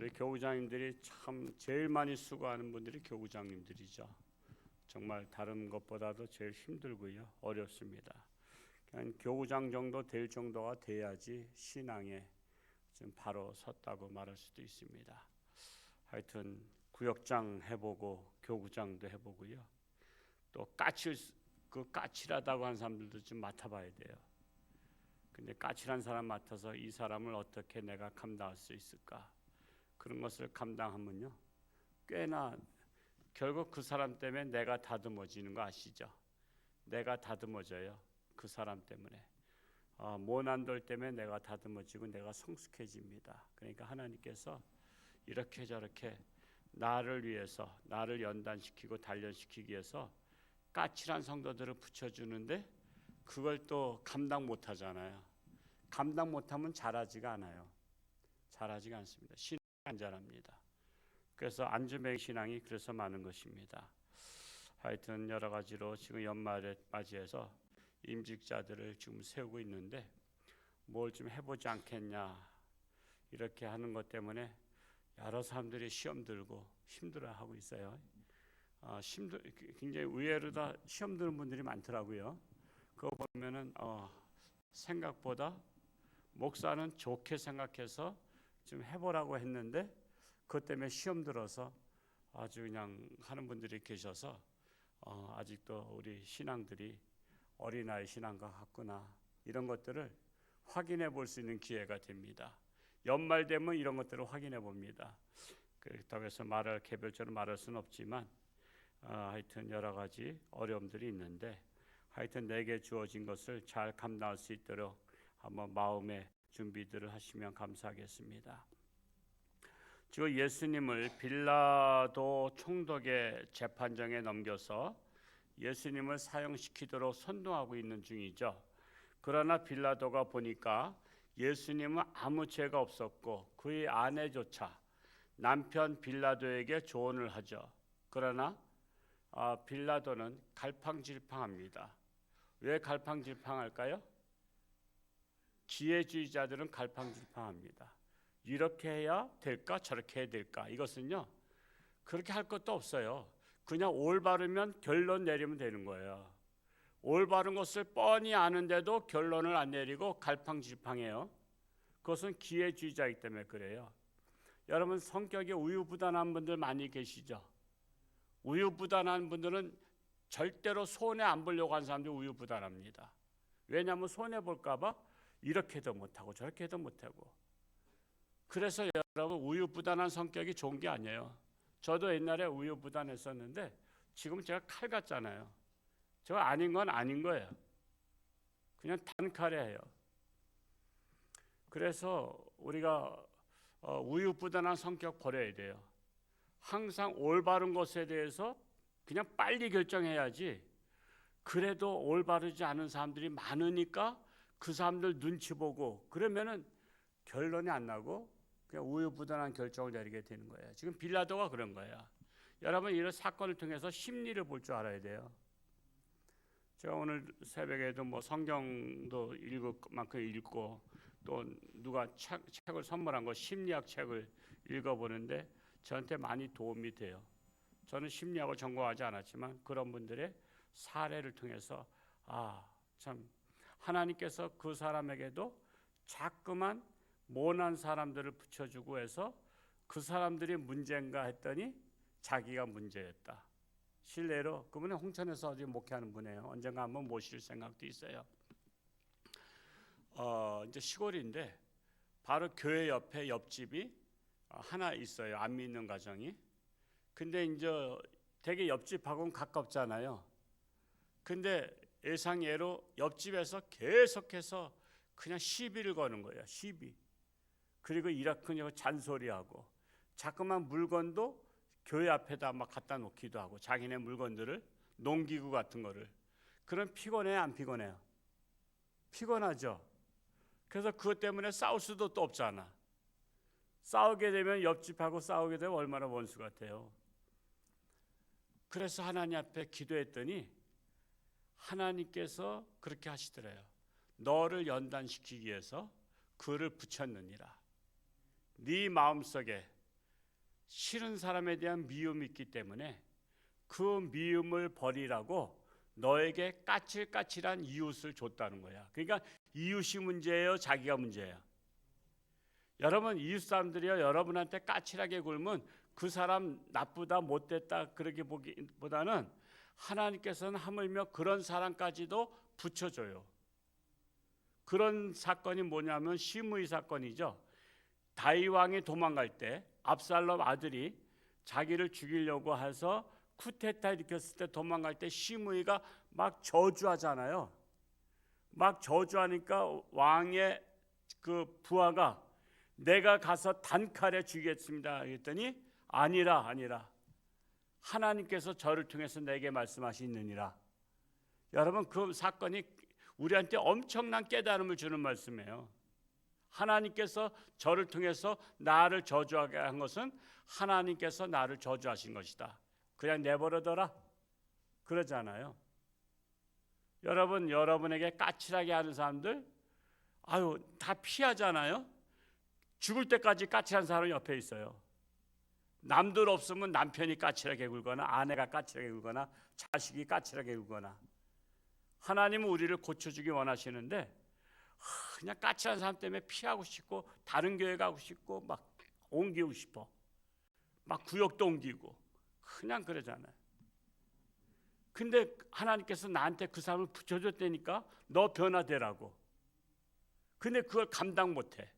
우리 교구장님들이 참 제일 많이 수고하는 분들이 교구장님들이죠. 정말 다른 것보다도 제일 힘들고요, 어렵습니다. 그냥 교구장 정도 될 정도가 돼야지 신앙에 좀 바로 섰다고 말할 수도 있습니다. 하여튼 구역장 해보고 교구장도 해보고요. 또 까칠하다고 하는 사람들도 좀 맡아봐야 돼요. 근데 까칠한 사람 맡아서 이 사람을 어떻게 내가 감당할 수 있을까? 그런 것을 감당하면요, 꽤나 결국 그 사람 때문에 내가 다듬어지는 거 아시죠? 내가 다듬어져요. 그 사람 때문에. 모난돌 때문에 내가 다듬어지고 내가 성숙해집니다. 그러니까 하나님께서 이렇게 저렇게 나를 위해서, 나를 연단시키고 단련시키기 위해서 까칠한 성도들을 붙여주는데 그걸 또 감당 못하잖아요. 감당 못하면 잘하지가 않아요. 잘하지가 않습니다. 신앙이 안 자랍니다. 그래서 안주뱅이 신앙이 그래서 많은 것입니다. 하여튼 여러 가지로 지금 연말에 맞이해서 임직자들을 지금 세우고 있는데 뭘 좀 해보지 않겠냐 이렇게 하는 것 때문에 여러 사람들이 시험 들고 힘들어하고 있어요. 굉장히 의외로 다 시험 드는 분들이 많더라고요. 그거 보면은 생각보다 목사는 좋게 생각해서 좀 해보라고 했는데 그것 때문에 시험 들어서 아주 그냥 하는 분들이 계셔서 아직도 우리 신앙들이 어린아이 신앙과 같구나 이런 것들을 확인해 볼 수 있는 기회가 됩니다. 연말 되면 이런 것들을 확인해 봅니다. 그렇다고 해서 개별적으로 말할 수는 없지만 하여튼 여러 가지 어려움들이 있는데 하여튼 내게 주어진 것을 잘 감당할 수 있도록 한번 마음의 준비들을 하시면 감사하겠습니다. 지금 예수님을 빌라도 총독의 재판정에 넘겨서 예수님을 사형시키도록 선동하고 있는 중이죠. 그러나 빌라도가 보니까 예수님은 아무 죄가 없었고 그의 아내조차 남편 빌라도에게 조언을 하죠. 그러나 빌라도는 갈팡질팡합니다. 왜 갈팡질팡할까요? 기회주의자들은 갈팡질팡합니다. 이렇게 해야 될까 저렇게 해야 될까? 이것은요 그렇게 할 것도 없어요. 그냥 올바르면 결론 내리면 되는 거예요. 올바른 것을 뻔히 아는데도 결론을 안 내리고 갈팡질팡해요. 그것은 기회주의자이기 때문에 그래요. 여러분 성격이 우유부단한 분들 많이 계시죠? 우유부단한 분들은 절대로 손해 안 보려고 하는 사람들이 우유부단합니다. 왜냐하면 손해 볼까 봐 이렇게도 못하고 저렇게도 못하고. 그래서 여러분 우유부단한 성격이 좋은 게 아니에요. 저도 옛날에 우유부단했었는데 지금 제가 칼 같잖아요. 저 아닌 건 아닌 거예요. 그냥 단칼에 해요. 그래서 우리가 우유부단한 성격 버려야 돼요. 항상 올바른 것에 대해서 그냥 빨리 결정해야지. 그래도 올바르지 않은 사람들이 많으니까 그 사람들 눈치 보고 그러면은 결론이 안 나고 그냥 우유부단한 결정을 내리게 되는 거예요. 지금 빌라도가 그런 거예요. 여러분 이런 사건을 통해서 심리를 볼 줄 알아야 돼요. 제가 오늘 새벽에도 뭐 성경도 읽을 만큼 읽고 또 누가 책을 선물한 거 심리학 책을 읽어보는데 저한테 많이 도움이 돼요. 저는 심리학을 전공하지 않았지만 그런 분들의 사례를 통해서 참 하나님께서 그 사람에게도 자꾸만 모난 사람들을 붙여주고 해서 그 사람들이 문제인가 했더니 자기가 문제였다. 실례로 그분은 홍천에서 어디 목회하는 분이에요. 언젠가 한번 모실 생각도 있어요. 이제 시골인데 바로 교회 옆에 옆집이 하나 있어요. 안 믿는 가정이. 근데 이제 되게 옆집하고는 가깝잖아요. 근데 예상예로 옆집에서 계속해서 그냥 시비를 거는 거예요. 시비. 그리고 이라크냐고 잔소리하고 자꾸만 물건도 교회 앞에다 막 갖다 놓기도 하고 자기네 물건들을 농기구 같은 거를. 그럼 피곤해요 안 피곤해요? 피곤하죠. 그래서 그것 때문에 싸울 수도 또 없잖아. 싸우게 되면 옆집하고 싸우게 되면 얼마나 원수 같아요. 그래서 하나님 앞에 기도했더니 하나님께서 그렇게 하시더래요. 너를 연단시키기 위해서 그를 붙였느니라. 네 마음속에 싫은 사람에 대한 미움이 있기 때문에 그 미움을 버리라고 너에게 까칠까칠한 이웃을 줬다는 거야. 그러니까 이웃이 문제예요, 자기가 문제예요? 여러분, 이웃 사람들이요, 여러분한테 까칠하게 굴면 그 사람 나쁘다 못됐다 그렇게 보기보다는 하나님께서는 하물며 그런 사람까지도 붙여줘요. 그런 사건이 뭐냐면 시므이 사건이죠. 다윗 왕이 도망갈 때 압살롬 아들이 자기를 죽이려고 해서 쿠데타 일으켰을 때 도망갈 때 시므이가 막 저주하잖아요. 막 저주하니까 왕의 그 부하가 내가 가서 단칼에 죽이겠습니다 했더니 아니라 하나님께서 저를 통해서 내게 말씀하시느니라. 여러분, 그 사건이 우리한테 엄청난 깨달음을 주는 말씀이에요. 하나님께서 저를 통해서 나를 저주하게 한 것은 하나님께서 나를 저주하신 것이다. 그냥 내버려둬라 그러잖아요. 여러분, 여러분에게 까칠하게 하는 사람들 다 피하잖아요. 죽을 때까지 까칠한 사람이 옆에 있어요. 남들 없으면 남편이 까칠하게 굴거나 아내가 까칠하게 굴거나 자식이 까칠하게 굴거나. 하나님은 우리를 고쳐주기 원하시는데 그냥 까칠한 사람 때문에 피하고 싶고 다른 교회 가고 싶고 막 옮기고 싶어. 막 구역도 옮기고 그냥 그러잖아요. 근데 하나님께서 나한테 그 사람을 붙여줬다니까 너 변화되라고. 근데 그걸 감당 못해.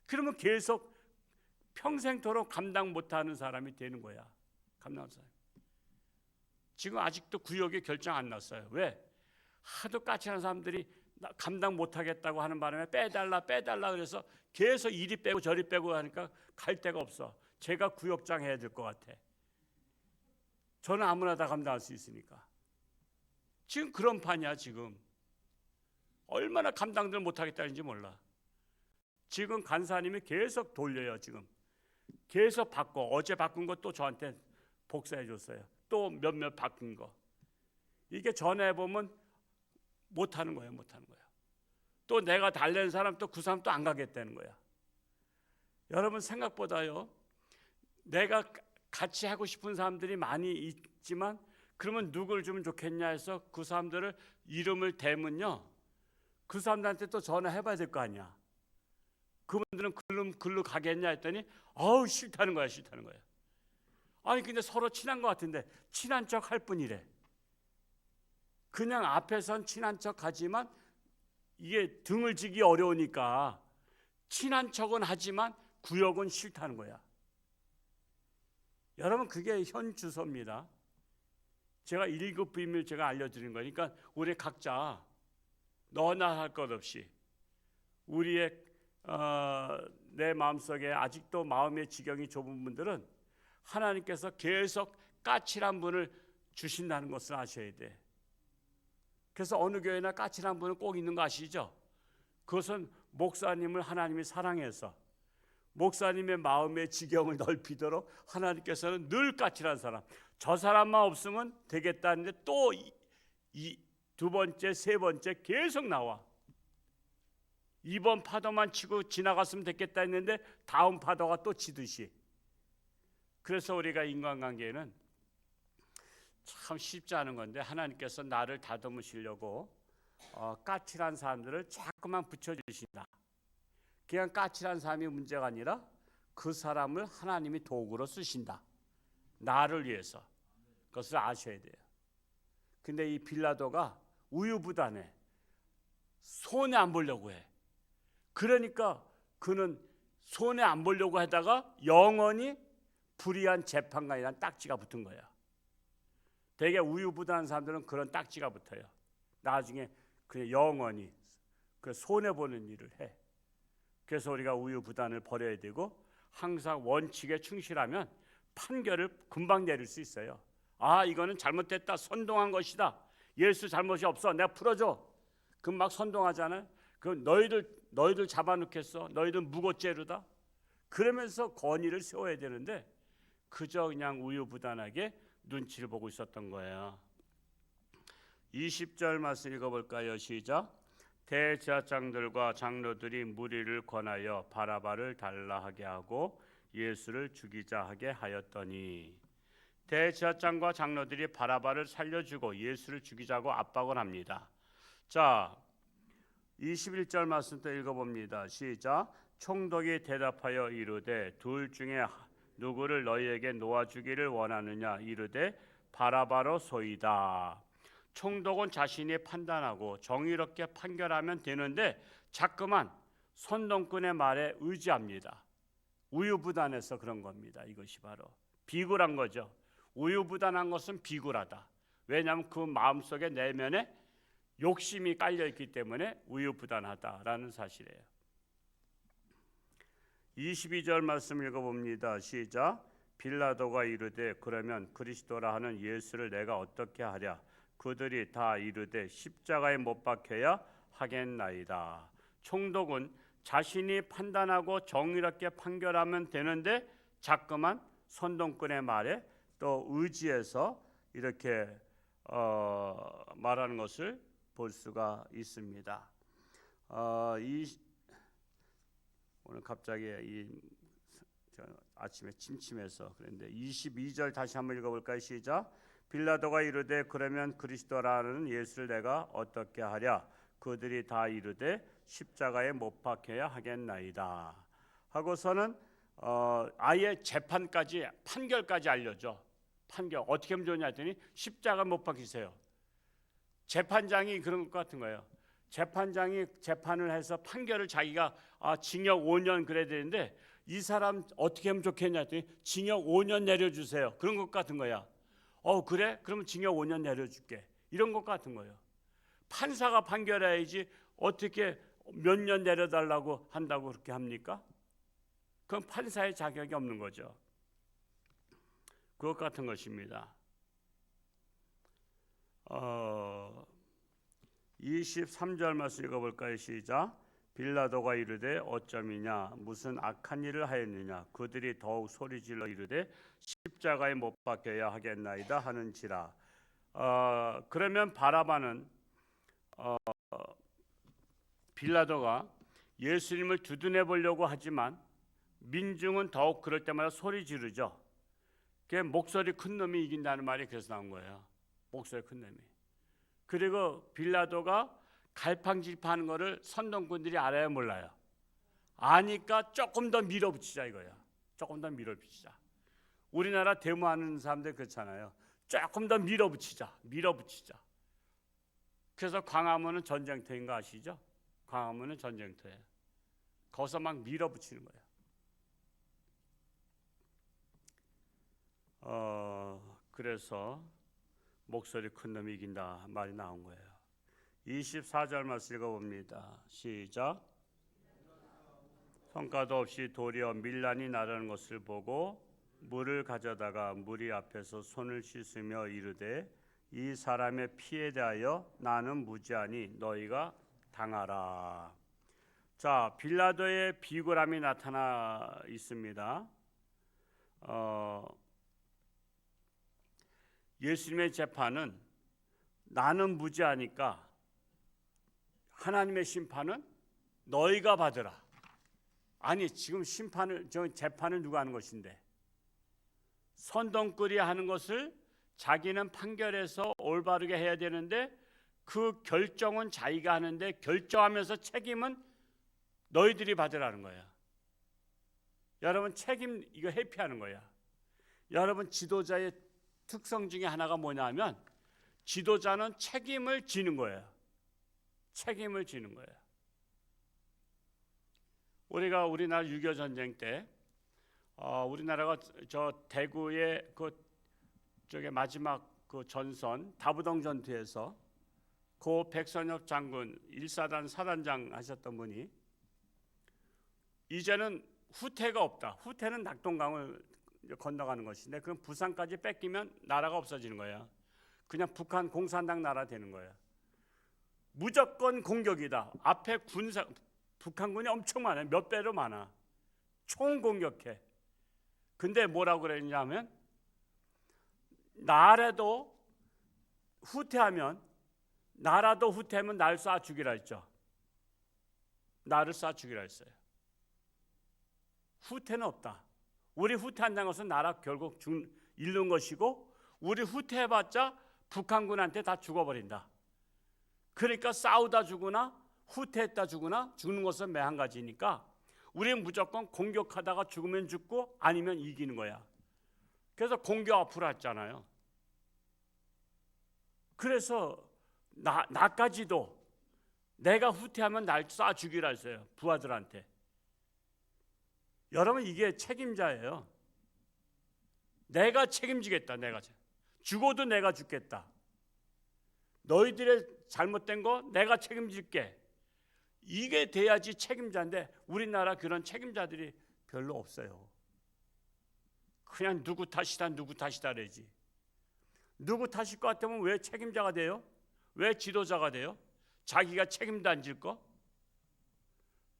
그러면 계속 평생토록 감당 못하는 사람이 되는 거야. 감당하는 사람. 지금 아직도 구역이 결정 안 났어요. 왜? 하도 까칠한 사람들이 감당 못하겠다고 하는 바람에 빼달라 그래서 계속 이리 빼고 저리 빼고 하니까 갈 데가 없어. 제가 구역장 해야 될 것 같아. 저는 아무나 다 감당할 수 있으니까. 지금 그런 판이야. 지금 얼마나 감당들 못하겠다는지 몰라. 지금 간사님이 계속 돌려요. 지금 계속 바꿔. 어제 바꾼 거 또 저한테 복사해 줬어요. 또 몇몇 바뀐 거. 이게 전에 보면 못하는 거예요. 또 내가 달래는 사람 또 그 사람 또 안 가겠다는 거야. 여러분, 생각보다요, 내가 같이 하고 싶은 사람들이 많이 있지만 그러면 누굴 주면 좋겠냐 해서 그 사람들을 이름을 대면요, 그 사람들한테 또 전화해 봐야 될 거 아니야. 그분들은 글로 가겠냐 했더니 싫다는 거야. 아니 근데 서로 친한 것 같은데 친한 척 할 뿐이래. 그냥 앞에선 친한 척 하지만 이게 등을 지기 어려우니까 친한 척은 하지만 구역은 싫다는 거야. 여러분, 그게 현 주소입니다. 제가 1급 비밀 제가 알려드린 거니까 우리 각자 너나 할 것 없이 우리의 내 마음속에 아직도 마음의 지경이 좁은 분들은 하나님께서 계속 까칠한 분을 주신다는 것을 아셔야 돼. 그래서 어느 교회나 까칠한 분은 꼭 있는 거 아시죠? 그것은 목사님을 하나님이 사랑해서 목사님의 마음의 지경을 넓히도록 하나님께서는 늘 까칠한 사람, 저 사람만 없으면 되겠다는데 또 두 번째, 세 번째 계속 나와. 이번 파도만 치고 지나갔으면 됐겠다 했는데 다음 파도가 또 치듯이. 그래서 우리가 인간관계에는 참 쉽지 않은 건데 하나님께서 나를 다듬으시려고 까칠한 사람들을 자꾸만 붙여주신다. 그냥 까칠한 사람이 문제가 아니라 그 사람을 하나님이 도구로 쓰신다. 나를 위해서. 그것을 아셔야 돼요. 근데 이 빌라도가 우유부단해. 손해 안 보려고 해. 그러니까 그는 손해 안 보려고 하다가 영원히 불의한 재판관이란 딱지가 붙은 거야. 되게 우유부단한 사람들은 그런 딱지가 붙어요. 나중에 그냥 영원히 그 손해 보는 일을 해. 그래서 우리가 우유부단을 버려야 되고 항상 원칙에 충실하면 판결을 금방 내릴 수 있어요. 이거는 잘못됐다, 선동한 것이다, 예수 잘못이 없어, 내가 풀어줘. 그럼 막 선동하잖아요. 그럼 너희들 잡아놓겠어, 너희들 무고죄로다. 그러면서 권위를 세워야 되는데 그저 그냥 우유부단하게 눈치를 보고 있었던 거예요. 20절 말씀 읽어볼까요? 시작. 대제사장들과 장로들이 무리를 권하여 바라바를 달라하게 하고 예수를 죽이자 하게 하였더니 대제사장과 장로들이 바라바를 살려주고 예수를 죽이자고 압박을 합니다. 자, 21절 말씀 또 읽어봅니다. 시작. 총독이 대답하여 이르되 둘 중에 누구를 너희에게 놓아주기를 원하느냐 이르되 바라바로 소이다. 총독은 자신이 판단하고 정의롭게 판결하면 되는데 자꾸만 선동꾼의 말에 의지합니다. 우유부단해서 그런 겁니다. 이것이 바로 비굴한 거죠. 우유부단한 것은 비굴하다. 왜냐하면 그 마음속에 내면에 욕심이 깔려있기 때문에 우유부단하다라는 사실이에요. 22절 말씀 읽어봅니다. 시작. 빌라도가 이르되 그러면 그리스도라 하는 예수를 내가 어떻게 하랴. 그들이 다 이르되 십자가에 못 박혀야 하겠나이다. 총독은 자신이 판단하고 정의롭게 판결하면 되는데 자꾸만 선동꾼의 말에 또 의지해서 이렇게 말하는 것을 볼 수가 있습니다. 오늘 갑자기 아침에 침침해서 그런데 22절 다시 한번 읽어볼까요? 시작. 빌라도가 이르되 그러면 그리스도라는 예수를 내가 어떻게 하랴. 그들이 다 이르되 십자가에 못 박혀야 하겠나이다. 하고서는 아예 재판까지 판결까지 알려줘. 판결 어떻게 하면 좋냐 했더니 십자가 못 박히세요. 재판장이 그런 것 같은 거예요. 재판장이 재판을 해서 판결을 자기가 징역 5년 그래야 되는데 이 사람 어떻게 하면 좋겠냐 했더니 징역 5년 내려주세요. 그런 것 같은 거야. 그래? 그러면 징역 5년 내려줄게. 이런 것 같은 거예요. 판사가 판결해야지 어떻게 몇 년 내려달라고 한다고 그렇게 합니까? 그건 판사의 자격이 없는 거죠. 그것 같은 것입니다. 23절 말씀 읽어볼까요? 시작. 빌라도가 이르되 어쩌미냐 무슨 악한 일을 하였느냐 그들이 더욱 소리질러 이르되 십자가에 못 박혀야 하겠나이다 하는지라. 그러면 바라바는 빌라도가 예수님을 두둔해 보려고 하지만 민중은 더욱 그럴 때마다 소리 지르죠. 그게 목소리 큰 놈이 이긴다는 말이 그래서 나온 거예요. 목소리 큰 놈이. 그리고 빌라도가 갈팡질팡하는 거를 선동꾼들이 알아야 몰라요. 아니까 조금 더 밀어붙이자 이거야. 조금 더 밀어붙이자. 우리나라 데모하는 사람들 그렇잖아요. 조금 더 밀어붙이자. 그래서 광화문은 전쟁터인 거 아시죠? 광화문은 전쟁터예요. 거기서 막 밀어붙이는 거예요. 그래서 목소리 큰 놈이 이긴다 말이 나온 거예요. 24절 말씀 읽어봅니다. 시작. 성과도 없이 도리어 밀란이 나라는 것을 보고 물을 가져다가 무리 앞에서 손을 씻으며 이르되 이 사람의 피에 대하여 나는 무죄하니 너희가 당하라. 자, 빌라도의 비굴함이 나타나 있습니다. 예수님의 재판은 나는 무죄하니까 하나님의 심판은 너희가 받으라. 아니 지금 재판을 누가 하는 것인데 선동꾼이 하는 것을 자기는 판결해서 올바르게 해야 되는데 그 결정은 자기가 하는데 결정하면서 책임은 너희들이 받으라는 거야. 여러분 책임 이거 회피하는 거야. 여러분 지도자의 특성 중에 하나가 뭐냐면 지도자는 책임을 지는 거예요. 책임을 지는 거예요. 우리가 우리나라 6.25 전쟁 때 우리나라가 저 대구의 저게 마지막 그 전선 다부동 전투에서 고 백선엽 장군 1사단 사단장 하셨던 분이 이제는 후퇴가 없다. 후퇴는 낙동강을 건너가는 것인데 그럼 부산까지 뺏기면 나라가 없어지는 거야. 그냥 북한 공산당 나라 되는 거야. 무조건 공격이다. 앞에 북한군이 엄청 많아요. 몇 배로 많아. 총 공격해. 근데 뭐라고 그랬냐면 나라도 후퇴하면 날 쏴 죽이라 했죠. 나를 쏴 죽이라 했어요. 후퇴는 없다. 우리 후퇴한다는 것은 나라 결국 잃는 것이고, 우리 후퇴해봤자 북한군한테 다 죽어버린다. 그러니까 싸우다 죽으나 후퇴했다 죽으나 죽는 것은 매한가지니까 우리는 무조건 공격하다가 죽으면 죽고 아니면 이기는 거야. 그래서 공격 앞으로 했잖아요. 그래서 나까지도 내가 후퇴하면 날 쏴 죽이라 했어요. 부하들한테. 여러분, 이게 책임자예요. 내가 책임지겠다. 내가 죽어도 내가 죽겠다. 너희들의 잘못된 거 내가 책임질게. 이게 돼야지 책임자인데 우리나라 그런 책임자들이 별로 없어요. 그냥 누구 탓이다 그러지. 누구 탓일 것 같으면 왜 책임자가 돼요? 왜 지도자가 돼요? 자기가 책임도 안 질 거?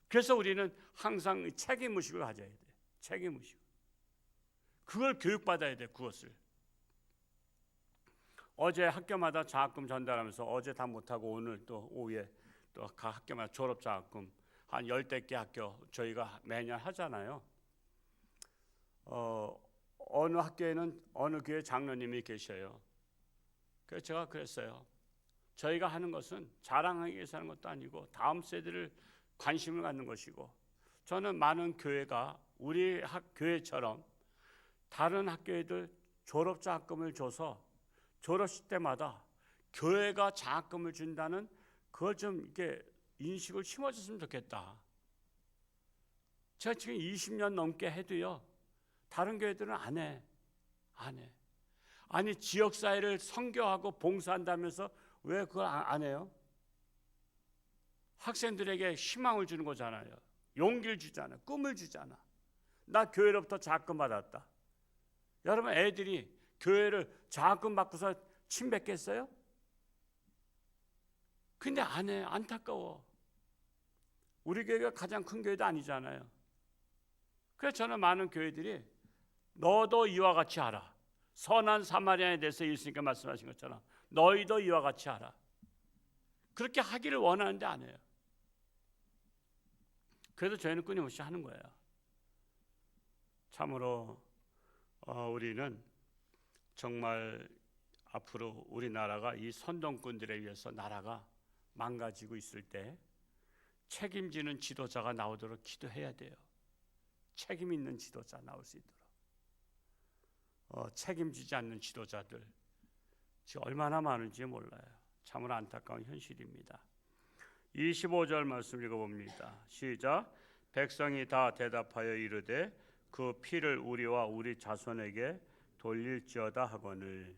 그래서 우리는 항상 책임의식을 가져야 돼. 책임의식. 그걸 교육받아야 돼. 그것을. 어제 학교마다 장학금 전달하면서 어제 다 못하고 오늘 또 오후에 또 각 학교마다 졸업장학금 한 10대 개 학교 저희가 매년 하잖아요. 어느 학교에는 어느 교회 장로님이 계셔요. 그래서 제가 그랬어요. 저희가 하는 것은 자랑하기 위해서 하는 것도 아니고 다음 세대를 관심을 갖는 것이고, 저는 많은 교회가 우리 교회처럼 다른 학교에들 졸업장학금을 줘서 졸업식 때마다 교회가 장학금을 준다는 그걸 좀 이렇게 인식을 심어줬으면 좋겠다. 제가 지금 20년 넘게 해도요, 다른 교회들은 안 해. 아니, 지역사회를 선교하고 봉사한다면서 왜 그걸 안 해요? 학생들에게 희망을 주는 거잖아요. 용기를 주잖아. 꿈을 주잖아. 나 교회로부터 장학금 받았다. 여러분, 애들이 교회를 장학금 받고서 침 뱉겠어요? 근데 안 해. 안타까워. 우리 교회가 가장 큰 교회도 아니잖아요. 그래서 저는 많은 교회들이 너도 이와 같이 하라. 선한 사마리아에 대해서 예수님께 말씀하신 것처럼 너희도 이와 같이 하라. 그렇게 하기를 원하는데 안 해요. 그래도 저희는 끊임없이 하는 거예요. 참으로 우리는 정말 앞으로 우리나라가 이 선동꾼들에 의해서 나라가 망가지고 있을 때 책임지는 지도자가 나오도록 기도해야 돼요. 책임 있는 지도자 나올 수 있도록. 책임지지 않는 지도자들 지금 얼마나 많은지 몰라요. 참으로 안타까운 현실입니다. 25절 말씀 읽어봅니다. 시작. 백성이 다 대답하여 이르되 그 피를 우리와 우리 자손에게 돌릴지어다 하거늘.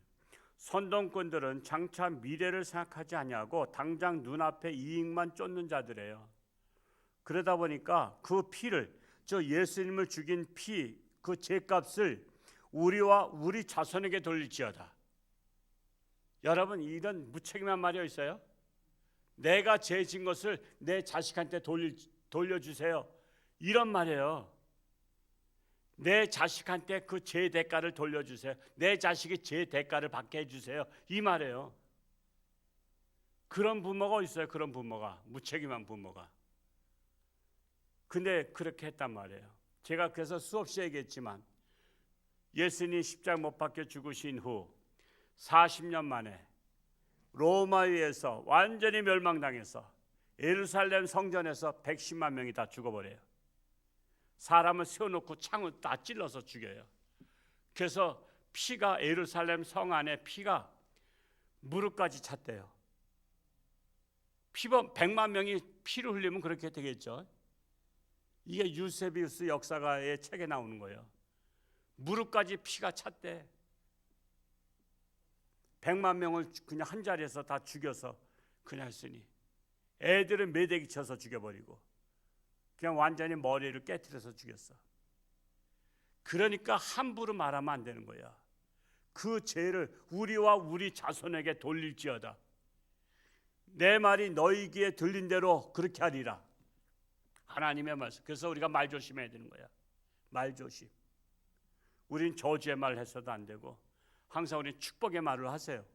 선동꾼들은 장차 미래를 생각하지 아니하고 당장 눈앞에 이익만 쫓는 자들이에요. 그러다 보니까 그 피를, 저 예수님을 죽인 피, 그 죄값을 우리와 우리 자손에게 돌릴지어다. 여러분, 이런 무책임한 말이 있어요? 내가 죄 진 것을 내 자식한테 돌려주세요. 이런 말이에요. 내 자식한테 그 죄 대가를 돌려주세요. 내 자식이 죄 대가를 받게 해주세요. 이 말이에요. 그런 부모가 있어요. 그런 부모가, 무책임한 부모가. 근데 그렇게 했단 말이에요. 제가 그래서 수없이 얘기했지만 예수님이 십자가 못 박혀 죽으신 후 40년 만에 로마에 의해서 완전히 멸망당해서 예루살렘 성전에서 110만 명이 다 죽어버려요. 사람을 세워놓고 창을 다 찔러서 죽여요. 그래서 피가 예루살렘 성 안에 피가 무릎까지 찼대요. 100만 명이 피를 흘리면 그렇게 되겠죠. 이게 유세비우스 역사가의 책에 나오는 거예요. 무릎까지 피가 찼대. 100만 명을 그냥 한 자리에서 다 죽여서 그냥 했으니 애들은 매대기 쳐서 죽여버리고 그냥 완전히 머리를 깨트려서 죽였어. 그러니까 함부로 말하면 안 되는 거야. 그 죄를 우리와 우리 자손에게 돌릴지어다. 내 말이 너희 귀에 들린 대로 그렇게 하리라. 하나님의 말씀. 그래서 우리가 말 조심해야 되는 거야. 말 조심. 우린 저주의 말을 해서도 안 되고 항상 우리는 축복의 말을 하세요.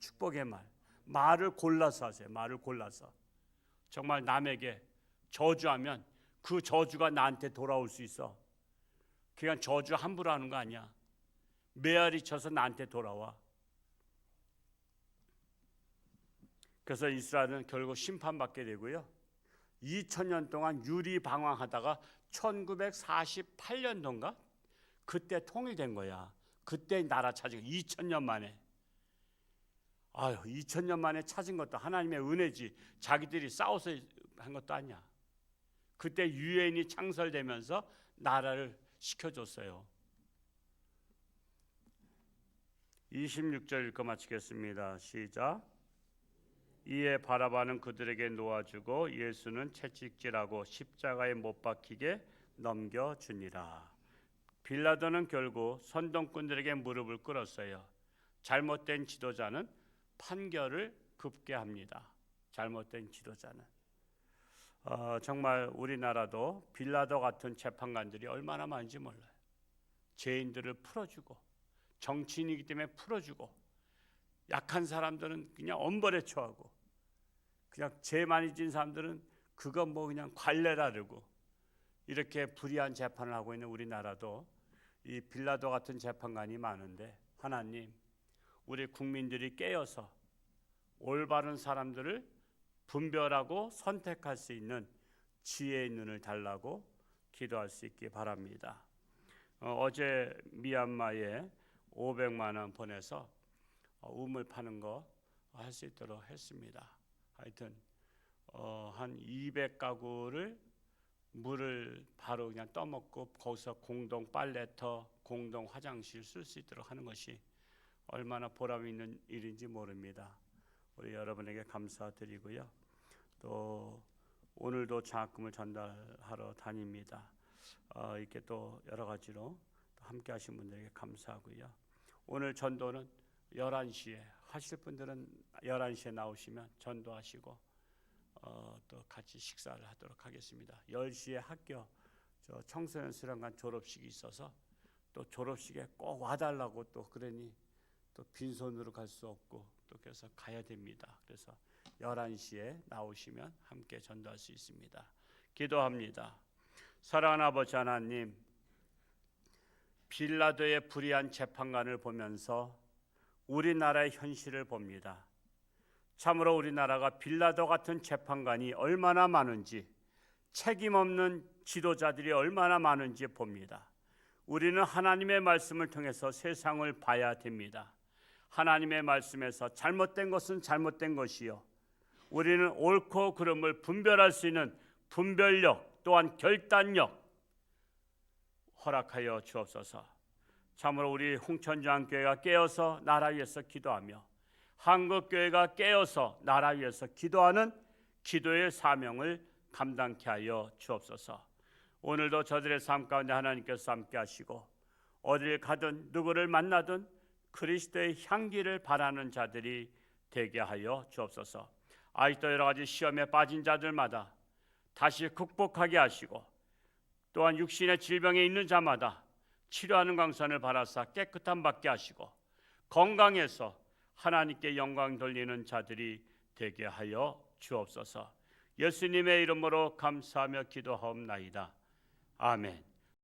축복의 말. 말을 골라서 하세요. 말을 골라서. 정말 남에게 저주하면 그 저주가 나한테 돌아올 수 있어. 그냥 저주 함부로 하는 거 아니야. 메아리 쳐서 나한테 돌아와. 그래서 이스라엘은 결국 심판받게 되고요. 2000년 동안 유리방황하다가 1948년도인가 그때 통일된 거야. 그때 나라 찾은 거 2000년 만에. 2000년 만에 찾은 것도 하나님의 은혜지. 자기들이 싸워서 한 것도 아니야. 그때 유엔이 창설되면서 나라를 시켜줬어요. 26절 읽고 마치겠습니다. 시작. 이에 바라바는 그들에게 놓아주고 예수는 채찍질하고 십자가에 못 박히게 넘겨주니라. 빌라도는 결국 선동꾼들에게 무릎을 꿇었어요. 잘못된 지도자는 판결을 굽게 합니다. 잘못된 지도자는. 정말 우리나라도 빌라도 같은 재판관들이 얼마나 많은지 몰라요. 죄인들을 풀어주고 정치인이기 때문에 풀어주고 약한 사람들은 그냥 엄벌에 처하고 그냥 죄 많이 진 사람들은 그건 뭐 그냥 관례라 그러고 이렇게 불의한 재판을 하고 있는 우리나라도 이 빌라도 같은 재판관이 많은데 하나님 우리 국민들이 깨어서 올바른 사람들을 분별하고 선택할 수 있는 지혜의 눈을 달라고 기도할 수 있기 바랍니다. 어제 미얀마에 500만 원 보내서 우물 파는 거 할 수 있도록 했습니다. 하여튼 한 200가구를 물을 바로 그냥 떠먹고 거기서 공동 빨래터, 공동 화장실 쓸 수 있도록 하는 것이 얼마나 보람 있는 일인지 모릅니다. 우리 여러분에게 감사드리고요. 또 오늘도 장학금을 전달하러 다닙니다. 이렇게 또 여러 가지로 함께 하신 분들에게 감사하고요. 오늘 전도는 11시에 하실 분들은 11시에 나오시면 전도하시고 또 같이 식사를 하도록 하겠습니다. 10시에 학교 청소년 수련관 졸업식이 있어서 또 졸업식에 꼭 와달라고 또 그러니 또 빈손으로 갈 수 없고 또 그래서 가야 됩니다. 그래서 11시에 나오시면 함께 전도할 수 있습니다. 기도합니다. 사랑하는 아버지 하나님, 빌라도의 불의한 재판관을 보면서 우리나라의 현실을 봅니다. 참으로 우리나라가 빌라도 같은 재판관이 얼마나 많은지, 책임 없는 지도자들이 얼마나 많은지 봅니다. 우리는 하나님의 말씀을 통해서 세상을 봐야 됩니다. 하나님의 말씀에서 잘못된 것은 잘못된 것이요, 우리는 옳고 그름을 분별할 수 있는 분별력 또한 결단력 허락하여 주옵소서. 참으로 우리 홍천장교회가 깨어서 나라 위해서 기도하며 한국교회가 깨어서 나라 위해서 기도하는 기도의 사명을 감당케 하여 주옵소서. 오늘도 저들의 삶 가운데 하나님께서 함께 하시고 어딜 가든 누구를 만나든 그리스도의 향기를 바라는 자들이 되게 하여 주옵소서. 아직도 여러 가지 시험에 빠진 자들마다 다시 극복하게 하시고 또한 육신의 질병에 있는 자마다 치료하는 광선을 받아서 깨끗함 받게 하시고 건강해서 하나님께 영광 돌리는 자들이 되게 하여 주옵소서. 예수님의 이름으로 감사하며 기도하옵나이다. 아멘.